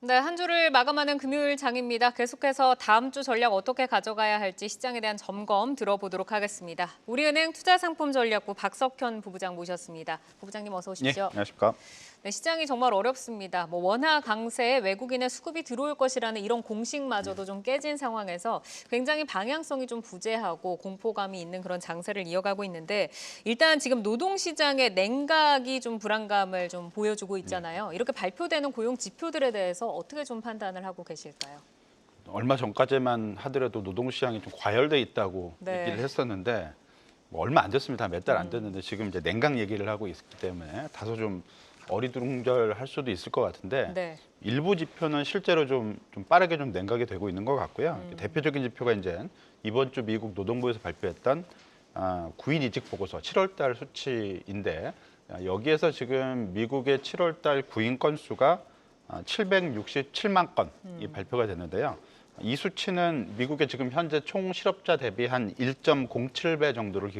네, 한 주를 마감하는 금요일 장입니다. 계속해서 다음 주 전략 어떻게 가져가야 할지 시장에 대한 점검 들어보도록 하겠습니다. 우리은행 투자상품전략부 박석현 부부장 모셨습니다. 부부장님 어서 예, 오십시오. 안녕하십니까. 네, 시장이 정말 어렵습니다. 원화 강세에 외국인의 수급이 들어올 것이라는 이런 공식마저도 좀 깨진 상황에서 굉장히 방향성이 좀 부재하고 공포감이 있는 그런 장세를 이어가고 있는데 일단 지금 노동시장의 냉각이 좀 불안감을 좀 보여주고 있잖아요. 이렇게 발표되는 고용 지표들에 대해서 어떻게 좀 판단을 하고 계실까요? 얼마 전까지만 하더라도 노동시장이 좀 과열돼 있다고 네. 얘기를 했었는데 뭐 얼마 안 됐습니다. 몇 달 안 됐는데 지금 이제 냉각 얘기를 하고 있기 때문에 다소 좀 어리둥절할 수도 있을 것 같은데 네. 일부 지표는 실제로 좀 빠르게 좀 냉각이 되고 있는 것 같고요. 대표적인 지표가 이제 이번 주 미국 노동부에서 발표했던 구인 이직 보고서 7월 달 수치인데 여기에서 지금 미국의 7월 달 구인 건수가 767만 건이 발표가 됐는데요. 이 수치는 미국의 지금 현재 총 실업자 대비 한 1.07배 정도를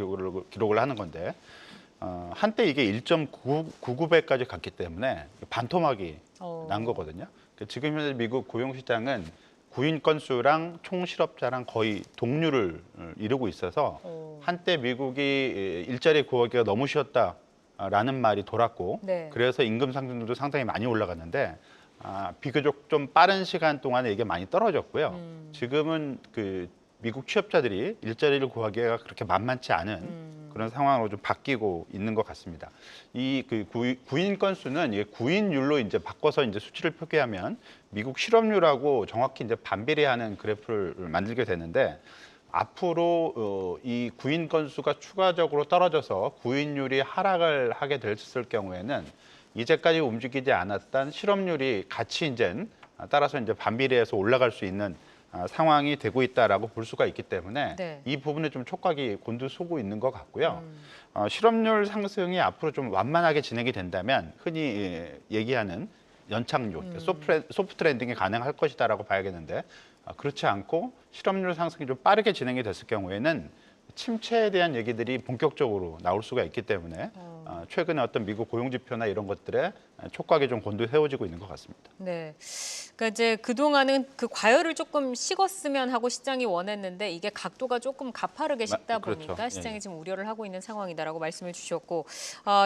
기록을 하는 건데 한때 이게 1.99배까지 갔기 때문에 반토막이 난 거거든요. 지금 현재 미국 고용시장은 구인 건수랑 총 실업자랑 거의 동률을 이루고 있어서 한때 미국이 일자리 구하기가 너무 쉬웠다라는 말이 돌았고 네. 그래서 임금 상승률도 상당히 많이 올라갔는데 비교적 좀 빠른 시간 동안에 이게 많이 떨어졌고요. 지금은 그 미국 취업자들이 일자리를 구하기가 그렇게 만만치 않은 그런 상황으로 좀 바뀌고 있는 것 같습니다. 이 그 구인 건수는 이게 구인율로 이제 바꿔서 이제 수치를 표기하면 미국 실업률하고 정확히 이제 반비례하는 그래프를 만들게 되는데 앞으로 이 구인 건수가 추가적으로 떨어져서 구인율이 하락을 하게 됐을 경우에는 이제까지 움직이지 않았던 실업률이 같이 이제 따라서 이제 반비례해서 올라갈 수 있는 상황이 되고 있다라고 볼 수가 있기 때문에 네. 이 부분에 좀 촉각이 곤두서고 있는 것 같고요. 실업률 상승이 앞으로 좀 완만하게 진행이 된다면 흔히 얘기하는 연착륙, 소프트 랜딩이 가능할 것이다라고 봐야겠는데 그렇지 않고 실업률 상승이 좀 빠르게 진행이 됐을 경우에는 침체에 대한 얘기들이 본격적으로 나올 수가 있기 때문에 최근에 어떤 미국 고용 지표나 이런 것들에 촉각이 좀 곤두세워지고 있는 것 같습니다. 네. 그러니까 이제 그동안은 그 과열을 조금 식었으면 하고 시장이 원했는데 이게 각도가 조금 가파르게 식다 그렇죠. 보니까 예, 시장이 예. 지금 우려를 하고 있는 상황이다라고 말씀을 주셨고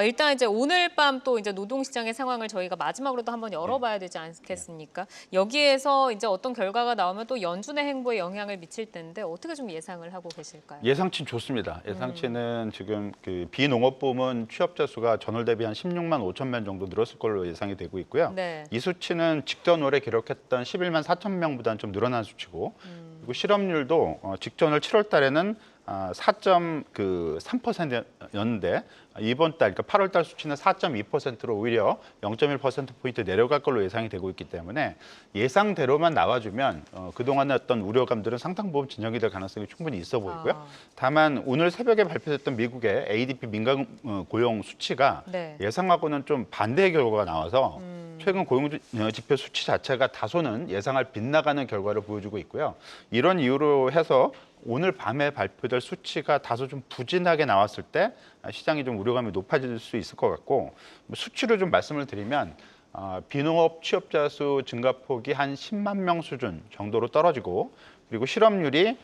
일단 이제 오늘 밤 또 이제 노동시장의 상황을 저희가 마지막으로 또 한번 열어봐야 되지 않겠습니까? 여기에서 이제 어떤 결과가 나오면 또 연준의 행보에 영향을 미칠 텐데 어떻게 좀 예상을 하고 계실까요? 예상치는 좋습니다. 예상치는 지금 그 비농업 부문 취업자 수가 전월 대비 한 16만 5천 명 정도 늘었을 걸로 예상이 되고 있고요. 네. 이 수치는 직전 월에 기록했던 11만 4천 명보다는 좀 늘어난 수치고 그리고 실업률도 직전월 7월 달에는 4.3%였는데 이번 달, 그러니까 8월 달 수치는 4.2%로 오히려 0.1%포인트 내려갈 걸로 예상이 되고 있기 때문에 예상대로만 나와주면 그동안의 어떤 우려감들은 상당 부분 진정이 될 가능성이 충분히 있어 보이고요. 다만 오늘 새벽에 발표됐던 미국의 ADP 민간 고용 수치가 네. 예상하고는 좀 반대의 결과가 나와서 최근 고용 지표 수치 자체가 다소는 예상을 빗나가는 결과를 보여주고 있고요. 이런 이유로 해서 오늘 밤에 발표될 수치가 다소 좀 부진하게 나왔을 때 시장이 좀 우려감이 높아질 수 있을 것 같고 수치로 좀 말씀을 드리면 비농업 취업자 수 증가폭이 한 10만 명 수준 정도로 떨어지고 그리고 실업률이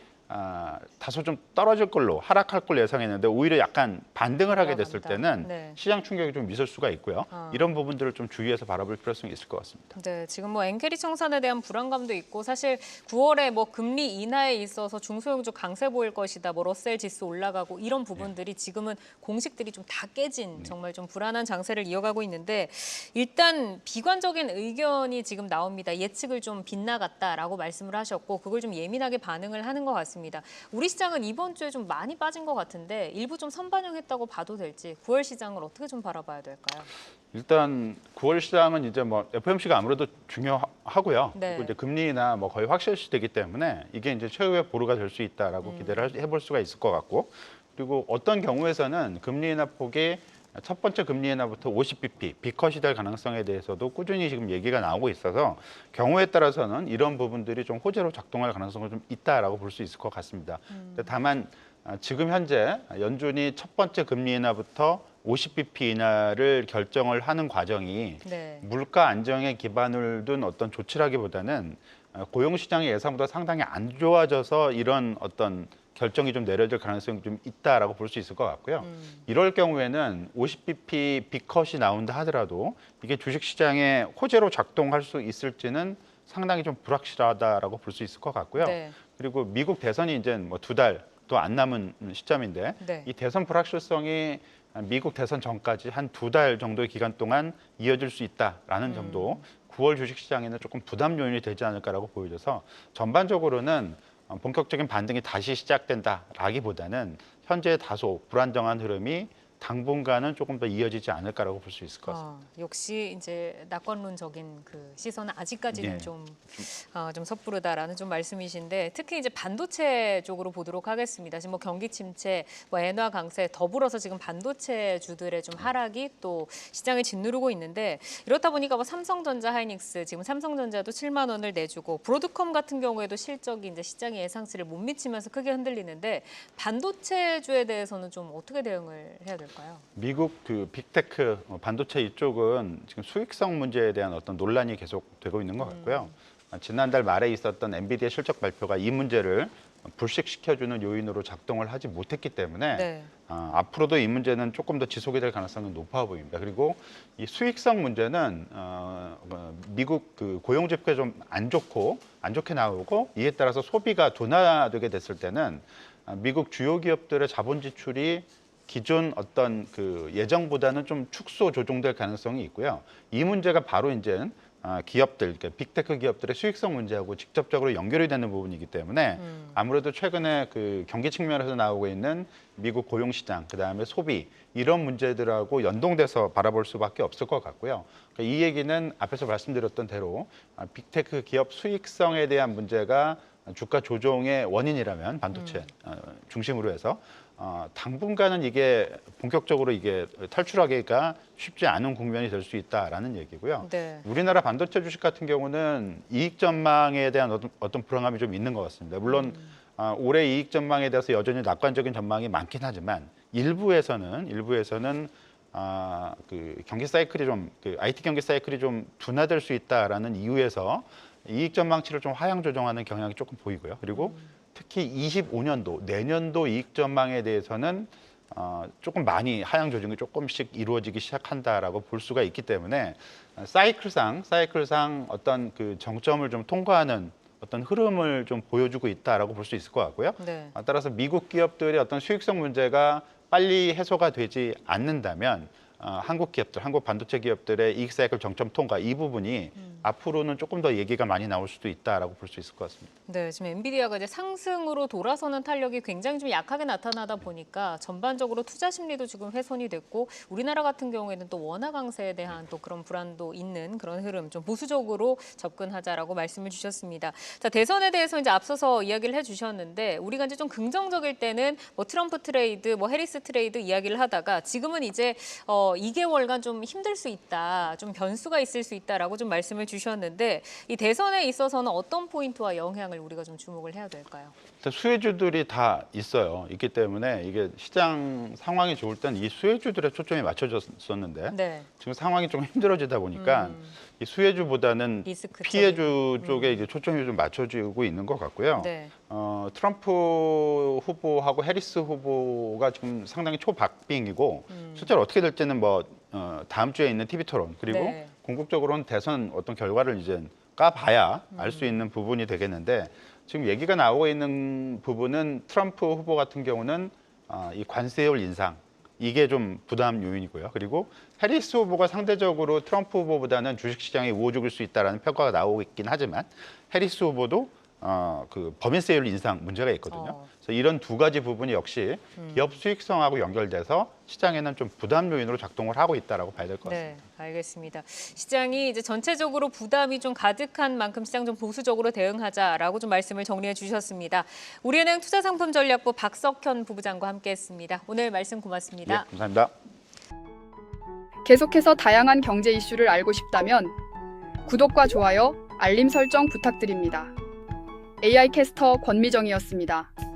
다소 좀 떨어질 걸로 하락할 걸로 예상했는데 오히려 약간 반등을 하게 됐을 때는 네. 시장 충격이 좀 있을 수가 있고요. 이런 부분들을 좀 주의해서 바라볼 필요성이 있을 것 같습니다. 네, 지금 뭐 엔캐리 청산에 대한 불안감도 있고 사실 9월에 뭐 금리 인하에 있어서 중소형주 강세 보일 것이다. 뭐 러셀 지수 올라가고 이런 부분들이 지금은 공식들이 좀 다 깨진 정말 좀 불안한 장세를 이어가고 있는데 일단 비관적인 의견이 지금 나옵니다. 예측을 좀 빗나갔다라고 말씀을 하셨고 그걸 좀 예민하게 반응을 하는 것 같습니다. 우리 시장은 이번 주에 좀 많이 빠진 것 같은데 일부 좀 선반영했다고 봐도 될지 9월 시장을 어떻게 좀 바라봐야 될까요? 일단 9월 시장은 이제 뭐 FOMC가 아무래도 중요하고요. 네. 그리고 이제 금리나 뭐 거의 확실시되기 때문에 이게 이제 최후의 보루가 될 수 있다라고 기대를 해볼 수가 있을 것 같고 그리고 어떤 경우에서는 금리 인하 폭이 첫 번째 금리 인하부터 50bp, B컷이 될 가능성에 대해서도 꾸준히 지금 얘기가 나오고 있어서 경우에 따라서는 이런 부분들이 좀 호재로 작동할 가능성은 좀 있다라고 볼 수 있을 것 같습니다. 다만 지금 현재 연준이 첫 번째 금리 인하부터 50bp 인하를 결정을 하는 과정이 네. 물가 안정에 기반을 둔 어떤 조치라기보다는 고용시장의 예상보다 상당히 안 좋아져서 이런 어떤 결정이 좀 내려질 가능성이 좀 있다라고 볼 수 있을 것 같고요. 이럴 경우에는 50bp 빅컷이 나온다 하더라도 이게 주식시장에 호재로 작동할 수 있을지는 상당히 좀 불확실하다라고 볼 수 있을 것 같고요. 네. 그리고 미국 대선이 이제 뭐 2달도 안 남은 시점인데 네. 이 대선 불확실성이 미국 대선 전까지 한 2달 정도의 기간 동안 이어질 수 있다라는 점도 9월 주식시장에는 조금 부담 요인이 되지 않을까라고 보여져서 전반적으로는 본격적인 반등이 다시 시작된다라기보다는 현재 다소 불안정한 흐름이 당분간은 조금 더 이어지지 않을까라고 볼 수 있을 것 같습니다. 역시 이제 낙관론적인 그 시선은 아직까지는 예. 좀 섣부르다라는 좀 말씀이신데 특히 이제 반도체 쪽으로 보도록 하겠습니다. 지금 뭐 경기 침체, 뭐 엔화 강세 더불어서 지금 반도체주들의 좀 하락이 또 시장을 짓누르고 있는데 이렇다 보니까 뭐 삼성전자, 하이닉스 지금 삼성전자도 7만 원을 내주고 브로드컴 같은 경우에도 실적이 이제 시장의 예상치를 못 미치면서 크게 흔들리는데 반도체주에 대해서는 좀 어떻게 대응을 해야 될까요? 미국 그 빅테크 반도체 이쪽은 지금 수익성 문제에 대한 어떤 논란이 계속 되고 있는 것 같고요. 지난달 말에 있었던 엔비디아 실적 발표가 이 문제를 불식시켜주는 요인으로 작동을 하지 못했기 때문에 네. 앞으로도 이 문제는 조금 더 지속이 될 가능성이 높아 보입니다. 그리고 이 수익성 문제는 미국 그 고용 지표가 좀 안 좋게 나오고 이에 따라서 소비가 둔화되게 됐을 때는 미국 주요 기업들의 자본 지출이 기존 어떤 그 예정보다는 좀 축소 조정될 가능성이 있고요. 이 문제가 바로 이제 기업들, 그러니까 빅테크 기업들의 수익성 문제하고 직접적으로 연결이 되는 부분이기 때문에 아무래도 최근에 그 경기 측면에서 나오고 있는 미국 고용 시장, 그다음에 소비 이런 문제들하고 연동돼서 바라볼 수밖에 없을 것 같고요. 그러니까 이 얘기는 앞에서 말씀드렸던 대로 빅테크 기업 수익성에 대한 문제가 주가 조정의 원인이라면 반도체 중심으로 해서 당분간은 이게 본격적으로 이게 탈출하기가 쉽지 않은 국면이 될 수 있다라는 얘기고요. 네. 우리나라 반도체 주식 같은 경우는 이익 전망에 대한 어떤 불안감이 좀 있는 것 같습니다. 물론 올해 이익 전망에 대해서 여전히 낙관적인 전망이 많긴 하지만 일부에서는 그 경기 사이클이 좀 그 IT 경기 사이클이 좀 둔화될 수 있다라는 이유에서 이익 전망치를 좀 하향 조정하는 경향이 조금 보이고요. 그리고 특히 25년도 내년도 이익 전망에 대해서는 조금 많이 하향 조정이 조금씩 이루어지기 시작한다라고 볼 수가 있기 때문에 사이클상 어떤 그 정점을 좀 통과하는 어떤 흐름을 좀 보여주고 있다라고 볼 수 있을 것 같고요. 네. 따라서 미국 기업들의 어떤 수익성 문제가 빨리 해소가 되지 않는다면 한국 기업들, 한국 반도체 기업들의 이익 사이클 정점 통과 이 부분이 앞으로는 조금 더 얘기가 많이 나올 수도 있다라고 볼 수 있을 것 같습니다. 네, 지금 엔비디아가 이제 상승으로 돌아서는 탄력이 굉장히 좀 약하게 나타나다 보니까 전반적으로 투자 심리도 지금 훼손이 됐고 우리나라 같은 경우에는 또 원화 강세에 대한 또 그런 불안도 있는 그런 흐름 좀 보수적으로 접근하자라고 말씀을 주셨습니다. 자, 대선에 대해서 이제 앞서서 이야기를 해주셨는데 우리가 이제 좀 긍정적일 때는 뭐 트럼프 트레이드, 뭐 해리스 트레이드 이야기를 하다가 지금은 이제 2개월간 좀 힘들 수 있다, 좀 변수가 있을 수 있다라고 좀 말씀을 주셨는데 이 대선에 있어서는 어떤 포인트와 영향을 우리가 좀 주목을 해야 될까요? 수혜주들이 다 있기 때문에 이게 시장 상황이 좋을 땐 이 수혜주들의 초점이 맞춰졌었는데 네. 지금 상황이 좀 힘들어지다 보니까 이 수혜주보다는 리스크적인. 피해주 쪽에 이제 초점이 좀 맞춰지고 있는 것 같고요. 네. 트럼프 후보하고 해리스 후보가 지금 상당히 초박빙이고 실제로 어떻게 될지는 뭐 다음 주에 있는 TV 토론 그리고 네. 궁극적으로는 대선 어떤 결과를 이제 까봐야 알 수 있는 부분이 되겠는데 지금 얘기가 나오고 있는 부분은 트럼프 후보 같은 경우는 이 관세율 인상 이게 좀 부담 요인이고요. 그리고 해리스 후보가 상대적으로 트럼프 후보보다는 주식시장에 우호적일 수 있다는 평가가 나오고 있긴 하지만 해리스 후보도 그 법인세율 인상 문제가 있거든요. 그래서 이런 두 가지 부분이 역시 기업 수익성하고 연결돼서 시장에는 좀 부담 요인으로 작동을 하고 있다라고 봐야 될 것 같습니다. 네, 알겠습니다. 시장이 이제 전체적으로 부담이 좀 가득한 만큼 시장 좀 보수적으로 대응하자라고 좀 말씀을 정리해 주셨습니다. 우리은행 투자상품전략부 박석현 부부장과 함께했습니다. 오늘 말씀 고맙습니다. 네, 감사합니다. 계속해서 다양한 경제 이슈를 알고 싶다면 구독과 좋아요, 알림 설정 부탁드립니다. AI 캐스터 권미정이었습니다.